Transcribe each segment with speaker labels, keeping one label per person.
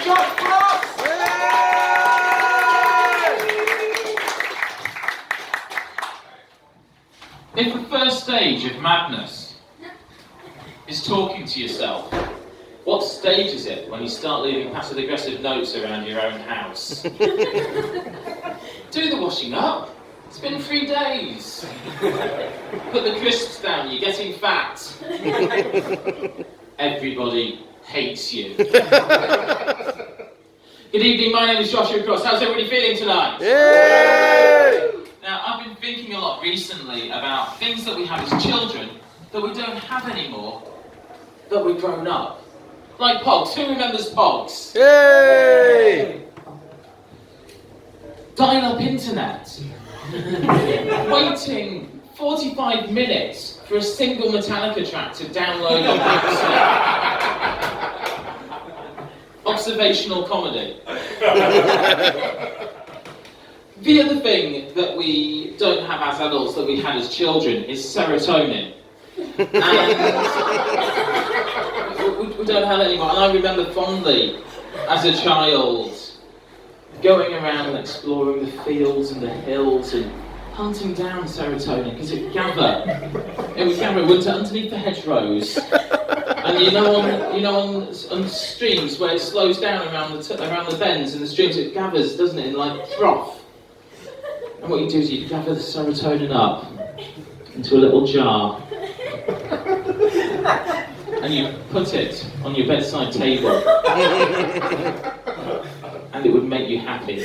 Speaker 1: Josh Crosse!
Speaker 2: If the first stage of madness is talking to yourself, what stage is it when you start leaving passive-aggressive notes around your own house? Do the washing up. It's been 3 days. Put the crisps down, you're getting fat. Everybody hates you. Good evening, my name is Joshua Crosse. How's everybody feeling tonight?
Speaker 1: Yay!
Speaker 2: Now, I've been thinking a lot recently about things that we had as children that we don't have anymore, that we've grown up. Like Pogs. Who remembers Pogs?
Speaker 1: Yay!
Speaker 2: Dial-up internet. Waiting 45 minutes for a single Metallica track to download on Napster. Observational comedy. The other thing that we don't have as adults that we had as children is serotonin. And we don't have it anymore. And I remember fondly, as a child, going around and exploring the fields and the hills and hunting down serotonin because it would gather. It would gather underneath the hedgerows. And on streams where it slows down around the bends in the streams, it gathers, doesn't it, in like froth. And what you do is you gather the serotonin up into a little jar. And you put it on your bedside table. And it would make you happy.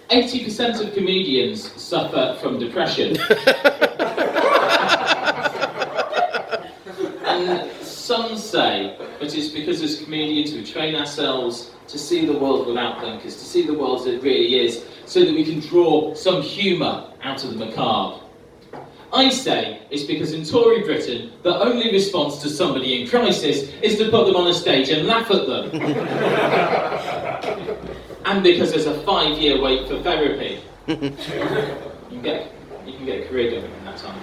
Speaker 2: 80% of comedians suffer from depression. And some say that it's because as comedians we train ourselves to see the world without blinkers, to see the world as it really is, so that we can draw some humour out of the macabre. I say it's because in Tory Britain, the only response to somebody in crisis is to put them on a stage and laugh at them. And because there's a 5-year wait for therapy. You can get a career going in that time.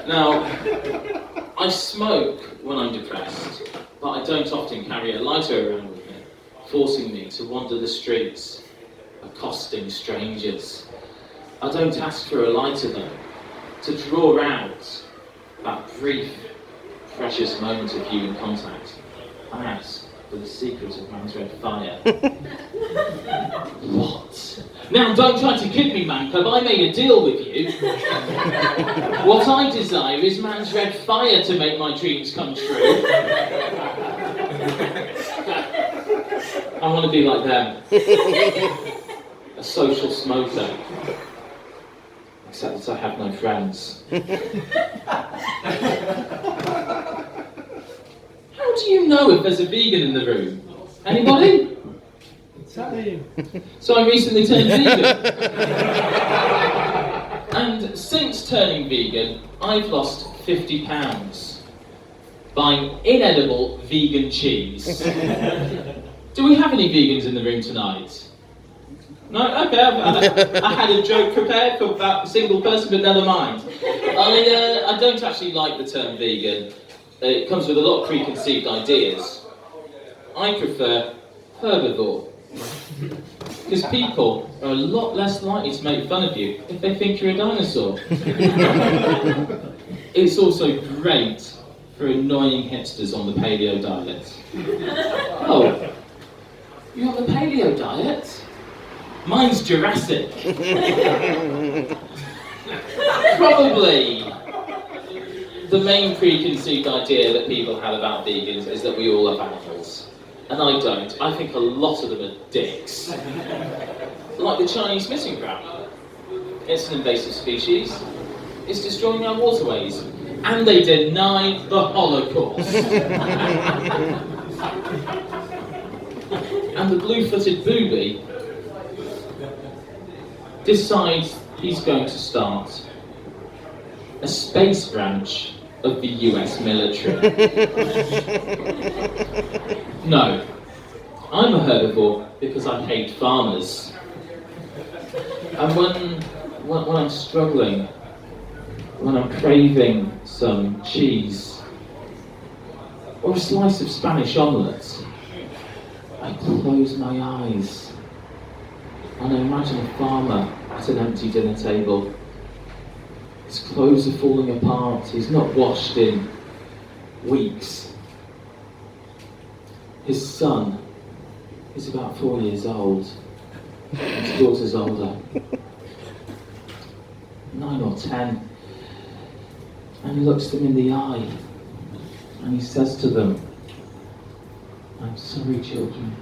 Speaker 2: Now, I smoke when I'm depressed, but I don't often carry a lighter around with me, forcing me to wander the streets, accosting strangers. I don't ask for a lighter though, to draw out that brief, precious moment of human contact. I ask for the secret of man's red fire. What? Now don't try to kid me, man cub, I made a deal with you. What I desire is man's red fire to make my dreams come true. I want to be like them. A social smoker. Except that I have no friends. How do you know if there's a vegan in the room? Anybody? So I recently turned vegan. And since turning vegan, I've lost 50 pounds. Buying inedible vegan cheese. Do we have any vegans in the room tonight? No? Okay, I had a joke prepared for that single person, but never mind. I don't actually like the term vegan. It comes with a lot of preconceived ideas. I prefer herbivore. Because people are a lot less likely to make fun of you if they think you're a dinosaur. It's also great for annoying hipsters on the paleo diet. Oh, you're on the paleo diet? Mine's Jurassic. Probably the main preconceived idea that people have about vegans is that we all love animals. And I don't. I think a lot of them are dicks. Like the Chinese missing crab. It's an invasive species. It's destroying our waterways. And they deny the Holocaust. And the blue-footed booby decides he's going to start a space branch of the US military. No, I'm a herbivore because I hate farmers. And when I'm struggling when I'm craving some cheese or a slice of Spanish omelette, I close my eyes and I imagine a farmer at an empty dinner table. His clothes are falling apart, he's not washed in weeks. His son is about 4 years old, his daughter's older, 9 or 10. And he looks them in the eye and he says to them, "I'm sorry, children.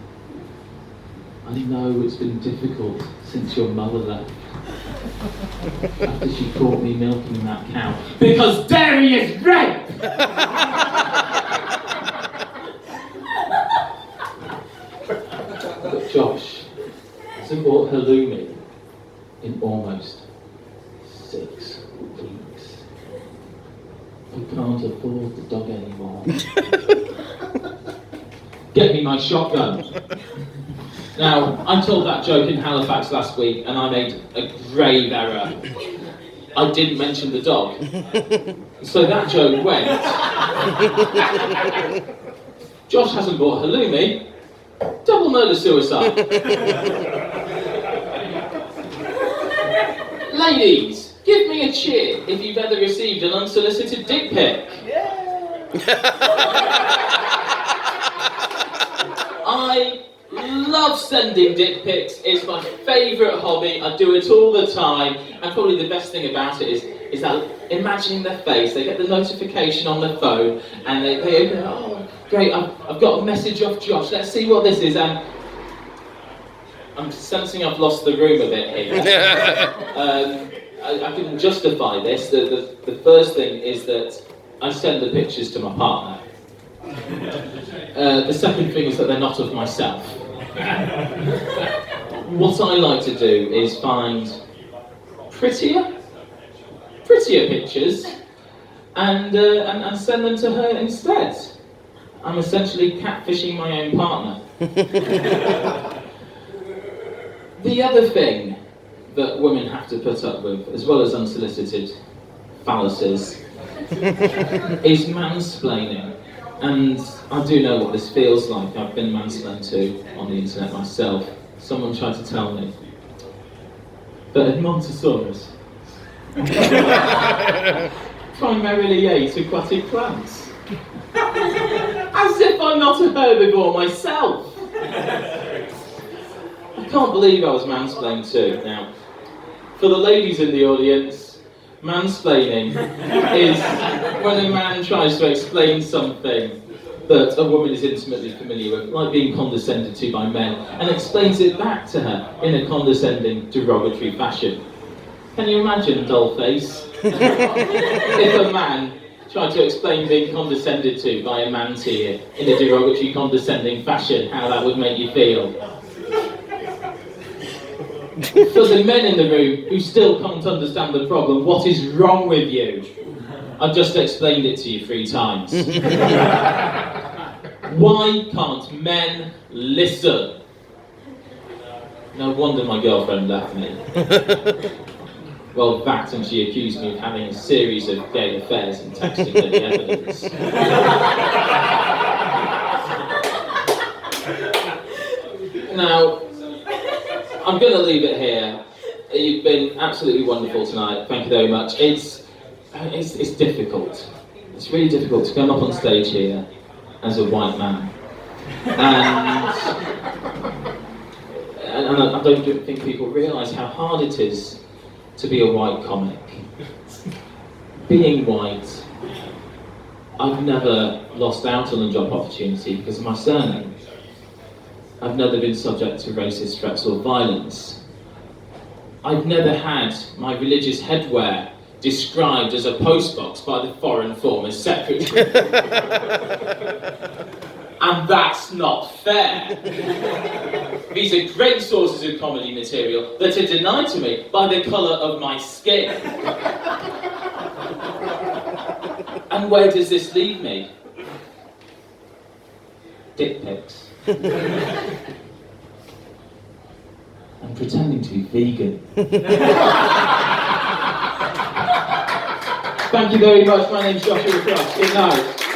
Speaker 2: I know it's been difficult since your mother left. After she caught me milking that cow. Because dairy is rape!" But Josh hasn't bought halloumi in almost 6 weeks. He can't afford the dog anymore. Get me my shotgun. Now, I told that joke in Halifax last week and I made a grave error. I didn't mention the dog. So that joke went. Josh hasn't bought halloumi. Double murder suicide. Ladies, give me a cheer if you've ever received an unsolicited dick pic. I love sending dick pics. It's my favourite hobby. I do it all the time. And probably the best thing about it is that imagining their face, they get the notification on their phone and they open it, oh great, I've got a message off Josh, let's see what this is. And I'm sensing I've lost the room a bit here. I can justify this. The first thing is that I send the pictures to my partner. The second thing is that they're not of myself. What I like to do is find prettier pictures and send them to her instead. I'm essentially catfishing my own partner. The other thing that women have to put up with, as well as unsolicited phalluses, is mansplaining. And I do know what this feels like. I've been mansplained to on the internet myself. Someone tried to tell me that Edmontosaurus primarily ate aquatic plants. As if I'm not a herbivore myself. I can't believe I was mansplained too. Now, for the ladies in the audience, mansplaining is when a man tries to explain something that a woman is intimately familiar with, like being condescended to by men, and explains it back to her in a condescending, derogatory fashion. Can you imagine, dollface, if a man tried to explain being condescended to by a man-tier in a derogatory, condescending fashion, how that would make you feel? For the men in the room who still can't understand the problem, what is wrong with you? I've just explained it to you 3 times. Why can't men listen? No wonder my girlfriend left me. Well, that and she accused me of having a series of gay affairs and texting her the evidence. Now, I'm going to leave it here. You've been absolutely wonderful tonight. Thank you very much. It's difficult. It's really difficult to come up on stage here as a white man. And I don't think people realise how hard it is to be a white comic. Being white, I've never lost out on a job opportunity because of my surname. I've never been subject to racist threats or violence. I've never had my religious headwear described as a postbox by the Foreign Former's Secretary. And that's not fair. These are great sources of comedy material that are denied to me by the colour of my skin. And where does this leave me? Dick pics. I'm pretending to be vegan. Thank you very much. My name's Joshua Crosse. Good night.